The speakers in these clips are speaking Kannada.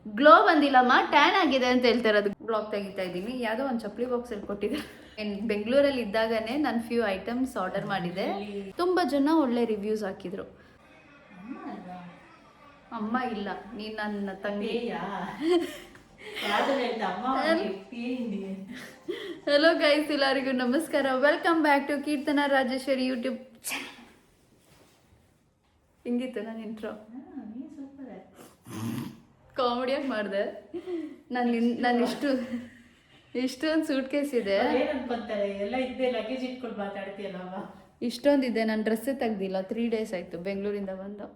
ಗ್ಲೋ ಬಂದಿಲ್ಲಮ್ಮ, ಟ್ಯಾನ್ ಆಗಿದೆ ಅಂತ ಹೇಳ್ತಾರೆ. ಅದು ಬ್ಲಾಗ್ ತೆಗಿತಾ ಇದ್ದೀನಿ. ಯಾವುದೋ ಒಂದು ಚಪ್ಪಲಿ ಬಾಕ್ಸಲ್ಲಿ ಕೊಟ್ಟಿದ್ದಾರೆ. ಬೆಂಗಳೂರಲ್ಲಿ ಇದ್ದಾಗನೇ ನಾನು ಫ್ಯೂ ಐಟಮ್ಸ್ ಆರ್ಡರ್ ಮಾಡಿದೆ. ತುಂಬ ಜನ ಒಳ್ಳೆ ರಿವ್ಯೂಸ್ ಹಾಕಿದ್ರು. ಅಮ್ಮ ಇಲ್ಲ, ನೀನು ನನ್ನ ತಂಗಿ. ಹಲೋ ಗೈಸ್, ಎಲ್ಲರಿಗೂ ನಮಸ್ಕಾರ. Welcome back to Keerthana Rajeshwari YouTube. ಹಿಂಗಿತ್ತು ನಾನು ಇಂಟ್ರೋ, ಕಾಮಿಡಿಯಾಗಿ ಮಾಡಿದೆ. ನಾನು ಇಷ್ಟೊಂದು ಸೂಟ್ ಕೇಸ್ ಇದೆ, ಇಷ್ಟೊಂದಿದೆ. ನಾನು ಡ್ರೆಸ್ಸೇ ತೆಗ್ದಿಲ್ಲ. 3 days ಆಯಿತು ಬೆಂಗಳೂರಿಂದ ಬಂದು.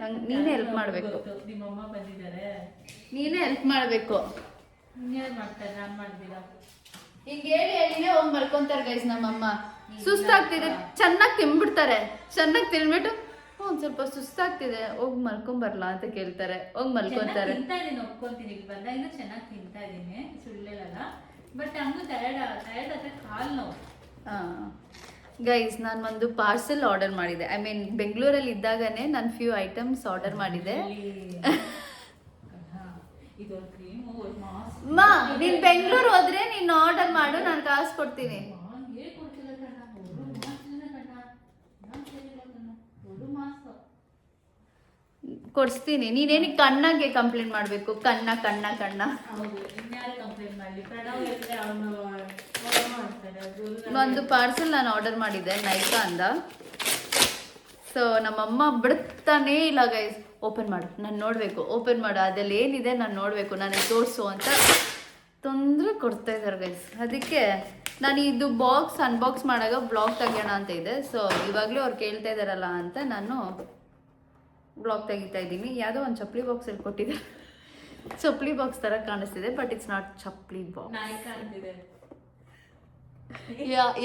ನಂಗೆ ನೀನೇ ಹೆಲ್ಪ್ ಮಾಡಬೇಕು. ನಿಮ್ಮಮ್ಮ ಬಂದಿದ್ದಾರೆ, ನೀನೇ ಹೆಲ್ಪ್ ಮಾಡಬೇಕು. ಮಾಡ್ತಾರೆ, ನಾನು ಮಾಡ್ದಿಲ್ಲ. ಹಿಂಗೆ ಹೇಳಿನೇ ಹೋಗಿ ಮಲ್ಕೊಂತಾರೆ ಗೈಸ್. ನಮ್ಮಮ್ಮ ಸುಸ್ತಾಗ್ತಿದೆ, ಚೆನ್ನಾಗಿ ತಿನ್ಬಿಡ್ತಾರೆ. ಚೆನ್ನಾಗಿ ತಿನ್ಬಿಟ್ಟು ಒಂದು ಸ್ವಲ್ಪ ಸುಸ್ತಾಗ್ತಿದೆ, ಹೋಗಿ ಮಲ್ಕೊಂಬರ್ಲಾ ಅಂತ ಕೇಳ್ತಾರೆ. ಹೋಗಿ ಮಲ್ಕೊಂತಾರೆ. ತಿಂತಾ ಇದೀನಿ, ಒಪ್ಕೊಂತೀನಿ. ಇಲ್ಲಿ ಬಂದಾಗಿಂದ ಚೆನ್ನಾಗಿ ತಿಂತಾ ಇದೀನಿ, ಸುಳ್ಳೆಲ್ಲ. ಬಟ್ ಹಂಗೂ ಟಯರ್ಡ್ ಆದ್ರೆ ಕಾಲು ನೋವು. ಗೈಸ್, ನಾನು ಒಂದು ಪಾರ್ಸೆಲ್ ಆರ್ಡರ್ ಮಾಡಿದೆ. ಐ ಮೀನ್ ಬೆಂಗಳೂರಲ್ಲಿ ಇದ್ದಾಗನೇ ನಾನು ಫ್ಯೂ ಐಟಮ್ಸ್ ಆರ್ಡರ್ ಮಾಡಿದೆ. ಮಾ, ನೀನು ಬೆಂಗಳೂರು ಹೋದ್ರೆ ನೀನು ಆರ್ಡರ್ ಮಾಡು, ನಾನು ಕಾಸು ಕೊಡ್ತೀನಿ. ಕೊಡಿಸ್ತೀನಿ. ನೀನೇನಿಗೆ ಕಣ್ಣಾಗೆ ಕಂಪ್ಲೇಂಟ್ ಮಾಡಬೇಕು? ಕಣ್ಣ ಒಂದು ಪಾರ್ಸೆಲ್ ನಾನು ಆರ್ಡರ್ ಮಾಡಿದ್ದೆ ನೈಕಾ ಅಂದ. ಸೊ ನಮ್ಮಮ್ಮ ಬಿಡ್ತಾನೇ ಇಲ್ಲ ಗೈಸ್. ಓಪನ್ ಮಾಡು, ನಾನು ನೋಡಬೇಕು. ಓಪನ್ ಮಾಡು, ಅದರಲ್ಲಿ ಏನಿದೆ ನಾನು ನೋಡಬೇಕು, ನನಗೆ ತೋರಿಸು ಅಂತ ತೊಂದರೆ ಕೊಡ್ತಾ ಇದ್ದಾರೆ ಗೈಸ್. ಅದಕ್ಕೆ ನಾನು ಇದು ಬಾಕ್ಸ್ ಅನ್ಬಾಕ್ಸ್ ಮಾಡಾಗ ಬ್ಲಾಗ್ ತೆಗಿಯೋಣ ಅಂತ ಇದೆ. ಸೊ ಇವಾಗಲೂ ಅವ್ರು ಕೇಳ್ತಾ ಇದ್ದಾರಲ್ಲ ಅಂತ ನಾನು ಬ್ಲಾಗ್ ತೆಗಿತಾ ಇದ್ದೀನಿ. ಯಾವುದೋ ಒಂದು ಚಪ್ಪಲಿ ಬಾಕ್ಸಲ್ಲಿ ಕೊಟ್ಟಿದ್ದಾರೆ. ಚಪ್ಪಲಿ ಬಾಕ್ಸ್ ಥರ ಕಾಣಿಸ್ತಿದೆ, ಬಟ್ ಇಟ್ಸ್ ನಾಟ್ ಚಪ್ಪಲಿ ಬಾಕ್ಸ್.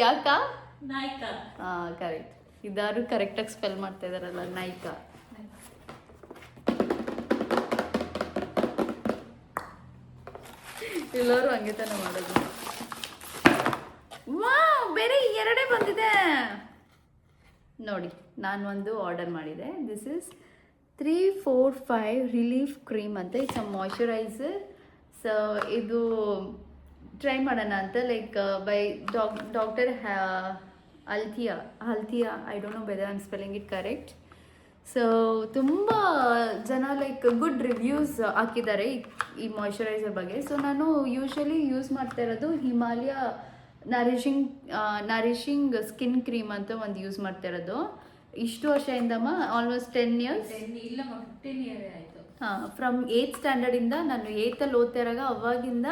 ಯಾಕ? ಹಾಂ, ಕರೆಕ್ಟ್. ಇದಾರು ಕರೆಕ್ಟಾಗಿ ಸ್ಪೆಲ್ ಮಾಡ್ತಾ ಇದ್ದಾರಲ್ಲ, ನೈಕಾ. ಎಲ್ಲರೂ ಹಂಗೆ ತಾನೆ ಮಾಡೋದು. ವಾವ್, ಬೇರೆ 2 ಬಂದಿದೆ ನೋಡಿ. ನಾನು ಒಂದು ಆರ್ಡರ್ ಮಾಡಿದೆ. ದಿಸ್ ಇಸ್ 345 ರಿಲೀಫ್ ಕ್ರೀಮ್ ಅಂತ. It's a moisturiser. ಸೊ ಇದು ಟ್ರೈ ಮಾಡೋಣ ಅಂತ, like by doctor Althea. I don't know whether I am spelling it correct. So ತುಂಬ ಜನ ಲೈಕ್ ಗುಡ್ ರಿವ್ಯೂಸ್ ಹಾಕಿದ್ದಾರೆ ಈ ಮಾಯ್ಶ್ಚರೈಸರ್ ಬಗ್ಗೆ. ಸೊ ನಾನು ಯೂಶ್ವಲಿ ಯೂಸ್ ಮಾಡ್ತಾ ಇರೋದು ಹಿಮಾಲಯ ನರಿಷಿಂಗ್ ಸ್ಕಿನ್ ಕ್ರೀಮ್ ಅಂತ ಒಂದು ಯೂಸ್ ಮಾಡ್ತಾ ಇರೋದು. ಇಷ್ಟು ವರ್ಷದಿಂದಮ್ಮ, ಆಲ್ಮೋಸ್ಟ್ 10 years. ಇಲ್ಲ, 15 years ಆಯಿತು. ಹಾಂ, ಫ್ರಮ್ 8th ಸ್ಟ್ಯಾಂಡರ್ಡಿಂದ, ನಾನು 8th ಓದ್ತಾ ಇರಾಗ ಅವಾಗಿಂದ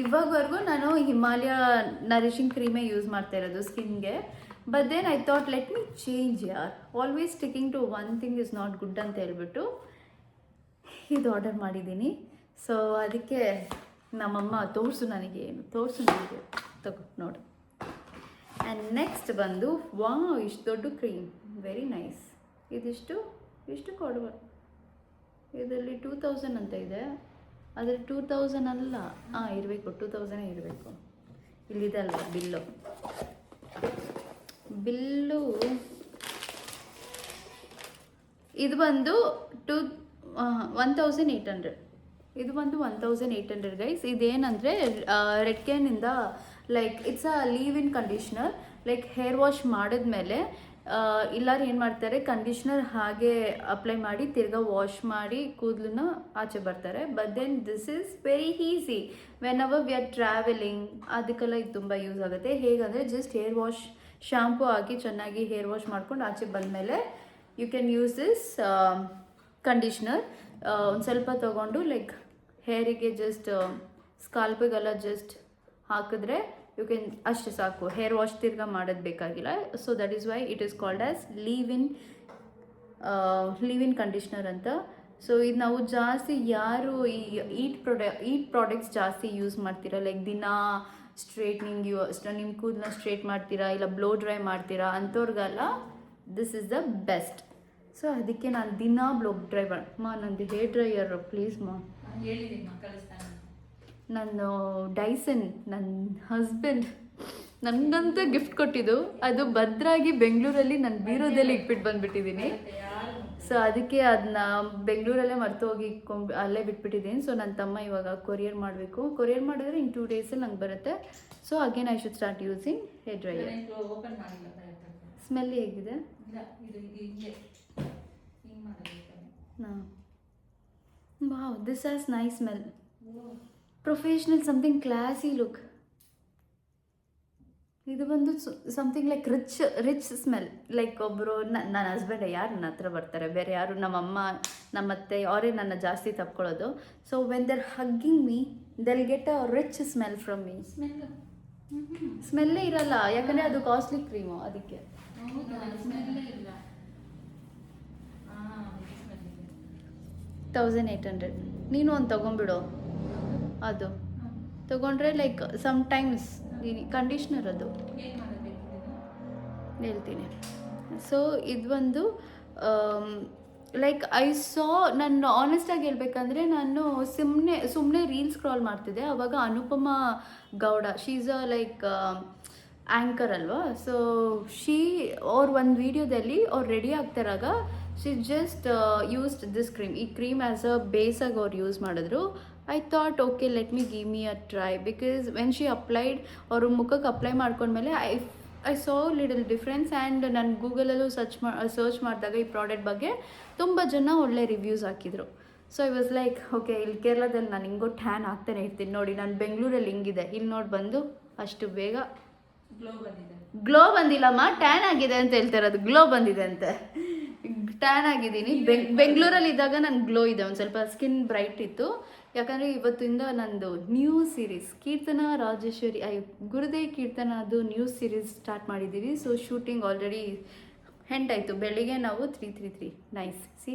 ಇವಾಗವರೆಗೂ ನಾನು ಹಿಮಾಲಯ ನರಿಷಿಂಗ್ ಕ್ರೀಮೇ ಯೂಸ್ ಮಾಡ್ತಾ ಇರೋದು ಸ್ಕಿನ್ಗೆ. But then I thought let me change ಯಾರ್. Always sticking to one thing is not good ಅಂತ ಹೇಳ್ಬಿಟ್ಟು ಇದು ಆರ್ಡರ್ ಮಾಡಿದ್ದೀನಿ. ಸೊ ಅದಕ್ಕೆ ನಮ್ಮಮ್ಮ ತೋರಿಸು ನನಗೆ ತಗೋ ನೋಡು. ಆ್ಯಂಡ್ ನೆಕ್ಸ್ಟ್ ಬಂದು ಇಷ್ಟು ದೊಡ್ಡ ಕ್ರೀಮ್, ವೆರಿ ನೈಸ್. ಇಷ್ಟು ಕೊಡುವ. ಇದರಲ್ಲಿ 2000 ಅಂತ ಇದೆ, ಅದರಲ್ಲಿ 2000 ಅಲ್ಲ. ಇರಬೇಕು, 2000 ಇರಬೇಕು. ಇಲ್ಲಿದೆ ಅಲ್ವಾ ಬಿಲ್ಲು. ಇದು ಬಂದು 1800. ಇದು ಬಂದು 1800 ಗೈಸ್. ಇದೇನಂದರೆ ರೆಡ್ಕೇನಿಂದ, like it's a leave in conditioner. Like hair wash ಮಾಡಿದ್ಮೇಲೆ ಎಲ್ಲರೂ ಏನು ಮಾಡ್ತಾರೆ, ಕಂಡೀಷ್ನರ್ ಹಾಗೆ ಅಪ್ಲೈ ಮಾಡಿ ತಿರ್ಗಾ ವಾಶ್ ಮಾಡಿ ಕೂದಲನ್ನ ಆಚೆ ಬರ್ತಾರೆ. But then this is very easy whenever we are travelling. ಅದಕ್ಕೆಲ್ಲ ಇದು ತುಂಬ ಯೂಸ್ ಆಗುತ್ತೆ. ಹೇಗಂದರೆ ಜಸ್ಟ್ ಹೇರ್ ವಾಶ್, ಶಾಂಪೂ ಹಾಕಿ ಚೆನ್ನಾಗಿ ಹೇರ್ ವಾಶ್ ಮಾಡ್ಕೊಂಡು ಆಚೆ ಬಂದಮೇಲೆ you can use this conditioner. ಒಂದು ಸ್ವಲ್ಪ ತೊಗೊಂಡು ಲೈಕ್ ಹೇರಿಗೆ ಜಸ್ಟ್ ಸ್ಕಾಲ್ಪಿಗೆಲ್ಲ ಜಸ್ಟ್ ಹಾಕಿದ್ರೆ ಯು ಕ್ಯಾನ್, ಅಷ್ಟು ಸಾಕು. ಹೇರ್ ವಾಶ್ ತಿರ್ಗಾ ಮಾಡೋದು ಬೇಕಾಗಿಲ್ಲ. So that is why it is called as leave in conditioner ಅಂತ. ಸೊ ಇದು ನಾವು ಜಾಸ್ತಿ ಯಾರು ಈ ಈಟ್ ಪ್ರಾಡಕ್ಟ್ಸ್ ಜಾಸ್ತಿ ಯೂಸ್ ಮಾಡ್ತೀರಾ, ಲೈಕ್ ದಿನ ಸ್ಟ್ರೇಟ್ನಿಂಗ್ ನಿಮ್ಮ ಕೂದಲನ್ನ ಸ್ಟ್ರೇಟ್ ಮಾಡ್ತೀರಾ, ಇಲ್ಲ ಬ್ಲೋ ಡ್ರೈ ಮಾಡ್ತೀರಾ ಅಂಥವ್ರಿಗೆಲ್ಲ this is the best. So ಅದಕ್ಕೆ ನಾನು ದಿನ ಬ್ಲೋ ಡ್ರೈ ನಂದು ಹೇರ್ ಡ್ರೈಯರ್ ಪ್ಲೀಸ್ ನಾನು ಡೈಸನ್ ನನ್ನ ಹಸ್ಬೆಂಡ್ ನನಗಂತ ಗಿಫ್ಟ್ ಕೊಟ್ಟಿದ್ದು. ಅದು ಭದ್ರಾಗಿ ಬೆಂಗಳೂರಲ್ಲಿ ನನ್ನ ಬೀರೋದಲ್ಲಿ ಇಟ್ಬಿಟ್ಟು ಬಂದುಬಿಟ್ಟಿದ್ದೀನಿ. ಸೊ ಅದಕ್ಕೆ ಅದನ್ನ ಬೆಂಗಳೂರಲ್ಲೇ ಮರ್ತು ಹೋಗಿ ಅಲ್ಲೇ ಬಿಟ್ಬಿಟ್ಟಿದ್ದೀನಿ. ಸೊ ನನ್ನ ತಮ್ಮ ಇವಾಗ ಕೊರಿಯರ್ ಮಾಡಬೇಕು. ಕೊರಿಯರ್ ಮಾಡಿದ್ರೆ ಇನ್ 2 ಡೇಸಲ್ಲಿ ನಂಗೆ ಬರುತ್ತೆ. So again I should start using hair dryer. Open ಮಾಡಿಲ್ಲ ಸ್ಮೆಲ್ ಹೇಗಿದೆ? ಇಲ್ಲ ಇದು ಹಿಂಗೆ ಹಿಂಗೆ ಮಾಡಬೇಕು. ಹಾಂ, wow, this has nice smell. Professional, something classy look. ಇದು ಬಂದು something like rich smell. Like ಒಬ್ಬರು ನನ್ನ ಹಸ್ಬೆಂಡ್ ಯಾರು ನನ್ನ ಹತ್ರ ಬರ್ತಾರೆ, ಬೇರೆ ಯಾರು, ನಮ್ಮಮ್ಮ ನಮ್ಮತ್ತೆ ಅವರೇ ನನ್ನ ಜಾಸ್ತಿ ತಪ್ಕೊಳ್ಳೋದು. So when they're hugging me they'll get a rich smell from me. ಸ್ಮೆಲ್ಲೇ ಇರಲ್ಲ, ಯಾಕಂದರೆ ಅದು ಕಾಸ್ಟ್ಲಿ ಕ್ರೀಮು, ಅದಕ್ಕೆ. 1800. ನೀನು ಒಂದು ತೊಗೊಂಬಿಡು. ಅದು ತೊಗೊಂಡ್ರೆ ಲೈಕ್ ಸಮ್ಟೈಮ್ಸ್ ಕಂಡೀಷ್ನರ್ ಅದು ಹೇಳ್ತೀನಿ. ಸೊ ಇದು ಒಂದು ಲೈಕ್ ಐ ಸಾ, ನಾನು ಆನೆಸ್ಟಾಗಿ ಹೇಳ್ಬೇಕಂದ್ರೆ ನಾನು ಸುಮ್ಮನೆ ರೀಲ್ಸ್ ಸ್ಕ್ರಾಲ್ ಮಾಡ್ತಿದ್ದೆ. ಆವಾಗ Anupama Gowda, she is a like anchor ಅಲ್ವಾ. ಸೊ ಅವ್ರು ಒಂದು ವಿಡಿಯೋದಲ್ಲಿ ಅವ್ರು ರೆಡಿ ಆಗ್ತಿರಾಗ she just used this cream. ಈ ಕ್ರೀಮ್ ಆ್ಯಸ್ ಅ ಬೇಸಾಗಿ ಅವ್ರು ಯೂಸ್ ಮಾಡಿದ್ರು. I thought okay let me give me a try, because when she applied, ಅವರು ಮುಖಕ್ಕೆ ಅಪ್ಲೈ ಮಾಡ್ಕೊಂಡ್ಮೇಲೆ I saw little difference. And ನಾನು ಗೂಗಲಲ್ಲೂ ಸರ್ಚ್ ಮಾಡಿದಾಗ ಈ ಪ್ರಾಡಕ್ಟ್ ಬಗ್ಗೆ ತುಂಬ ಜನ ಒಳ್ಳೆ ರಿವ್ಯೂಸ್ ಹಾಕಿದರು. So I was like okay, ಇಲ್ಲಿ ಕೇರಳದಲ್ಲಿ ನಾನು ಹಿಂಗೋ ಟ್ಯಾನ್ ಆಗ್ತಾನೆ ಇರ್ತೀನಿ ನೋಡಿ. ನಾನು ಬೆಂಗಳೂರಲ್ಲಿ ಹಿಂಗಿದೆ, ಇಲ್ಲಿ ನೋಡಿ ಬಂದು ಅಷ್ಟು ಬೇಗ ಗ್ಲೋ ಬಂದಿಲ್ಲಮ್ಮ, ಟ್ಯಾನ್ ಆಗಿದೆ ಅಂತ ಹೇಳ್ತಾರೆ. ಅದು ಗ್ಲೋ ಬಂದಿದೆ ಅಂತೆ. ಟ್ಯಾನ್ ಆಗಿದ್ದೀನಿ. ಬೆಂಗಳೂರಲ್ಲಿ ಇದ್ದಾಗ ನನ್ನ ಗ್ಲೋ ಇದೆ, ಒಂದು ಸ್ವಲ್ಪ ಸ್ಕಿನ್ ಬ್ರೈಟ್ ಇತ್ತು. ಯಾಕಂದರೆ ಇವತ್ತಿಂದ ನಂದು ನ್ಯೂ ಸೀರೀಸ್ ಕೀರ್ತನ ರಾಜೇಶ್ವರಿ ಗುರುದೇವ್ ಕೀರ್ತನ ಅದು ನ್ಯೂ ಸೀರೀಸ್ ಸ್ಟಾರ್ಟ್ ಮಾಡಿದ್ದೀವಿ. ಸೊ ಶೂಟಿಂಗ್ ಆಲ್ರೆಡಿ ಹೆಂಟ್ ಆಯಿತು. ಬೆಳಿಗ್ಗೆ ನಾವು 3:33 ನೈಸ್. ಸಿ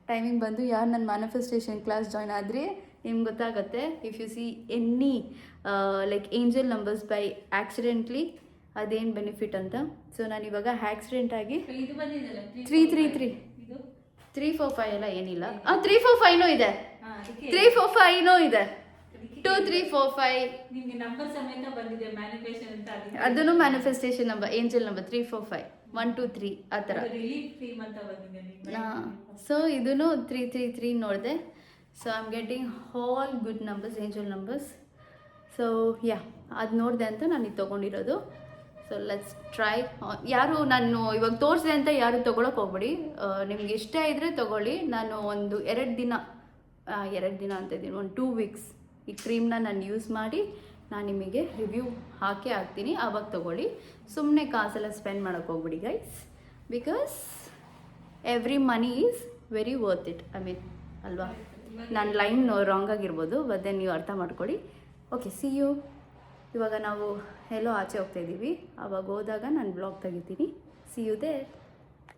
ಟೈಮಿಂಗ್ ಬಂದು ಯಾರು ನನ್ನ ಮ್ಯಾನಿಫೆಸ್ಟೇಷನ್ ಕ್ಲಾಸ್ ಜಾಯ್ನ್ ಆದರೆ ನಿಮ್ಗೆ ಗೊತ್ತಾಗುತ್ತೆ. If U C any like angel numbers by accidentally ಅದೇನು ಬೆನಿಫಿಟ್ ಅಂತ. ಸೊ ನಾನು ಇವಾಗ ಆಕ್ಸಿಡೆಂಟ್ ಆಗಿ 333 345 ಎಲ್ಲ ಏನಿಲ್ಲ, 345 ಇದೆ, 345 ಇದೆ, 2345 ನಿಮಗೆ ನಂಬರ್ ಸಮೇತ ಬಂದಿದೆ ಮ್ಯಾನಿಫೆಸ್ಟೇಷನ್ ಅಂತ. ಅದನ್ನು ಮ್ಯಾನಿಫೆಸ್ಟೇಷನ್ ನಂಬರ್, ಏಂಜಲ್ ನಂಬರ್ 345 1 2 3 ಆ ಥರ. ರಿಲೀಫ್ ಕ್ರೀಮ್ ಅಂತ ಬಂದಿದೆ. ಸೊ ಇದನ್ನು 333 ನೋಡಿದೆ. So I am getting all good numbers, angel numbers. So yeah, ಅದು ನೋಡಿದೆ ಅಂತ ನಾನು ಇದು ತೊಗೊಂಡಿರೋದು. So let's try. ಯಾರು ನಾನು ಇವಾಗ ತೋರಿಸಿದೆ ಅಂತ ಯಾರು ತೊಗೊಳಕ್ಕೆ ಹೋಗ್ಬೇಡಿ. ನಿಮ್ಗೆ ಇಷ್ಟ ಇದ್ದರೆ ತೊಗೊಳ್ಳಿ. ನಾನು ಒಂದು 2 ದಿನ ಅಂತ ಇದ್ದೀನಿ, ಒಂದು 2 ವೀಕ್ಸ್ ಈ ಕ್ರೀಮ್ನ ನಾನು ಯೂಸ್ ಮಾಡಿ ನಾನು ನಿಮಗೆ ರಿವ್ಯೂ ಹಾಕ್ತೀನಿ. ಆವಾಗ ತೊಗೊಳ್ಳಿ. ಸುಮ್ಮನೆ ಕಾಸೆಲ್ಲ ಸ್ಪೆಂಡ್ ಮಾಡೋಕ್ಕೆ ಹೋಗ್ಬಿಡಿ guys, because every money is very worth it. I mean ಅಲ್ವಾ, ನನ್ನ ಲೈನ್ ರಾಂಗ್ ಆಗಿರ್ಬೋದು, ಬಟ್ ದೆನ್ ನೀವು ಅರ್ಥ ಮಾಡ್ಕೊಳ್ಳಿ. Okay, see you. ಇವಾಗ ನಾವು ಎಲ್ಲೋ ಆಚೆ ಹೋಗ್ತಾಯಿದ್ದೀವಿ, ಆವಾಗ ಹೋದಾಗ ನಾನು ಬ್ಲಾಗ್ ತೆಗಿತೀನಿ. See you there.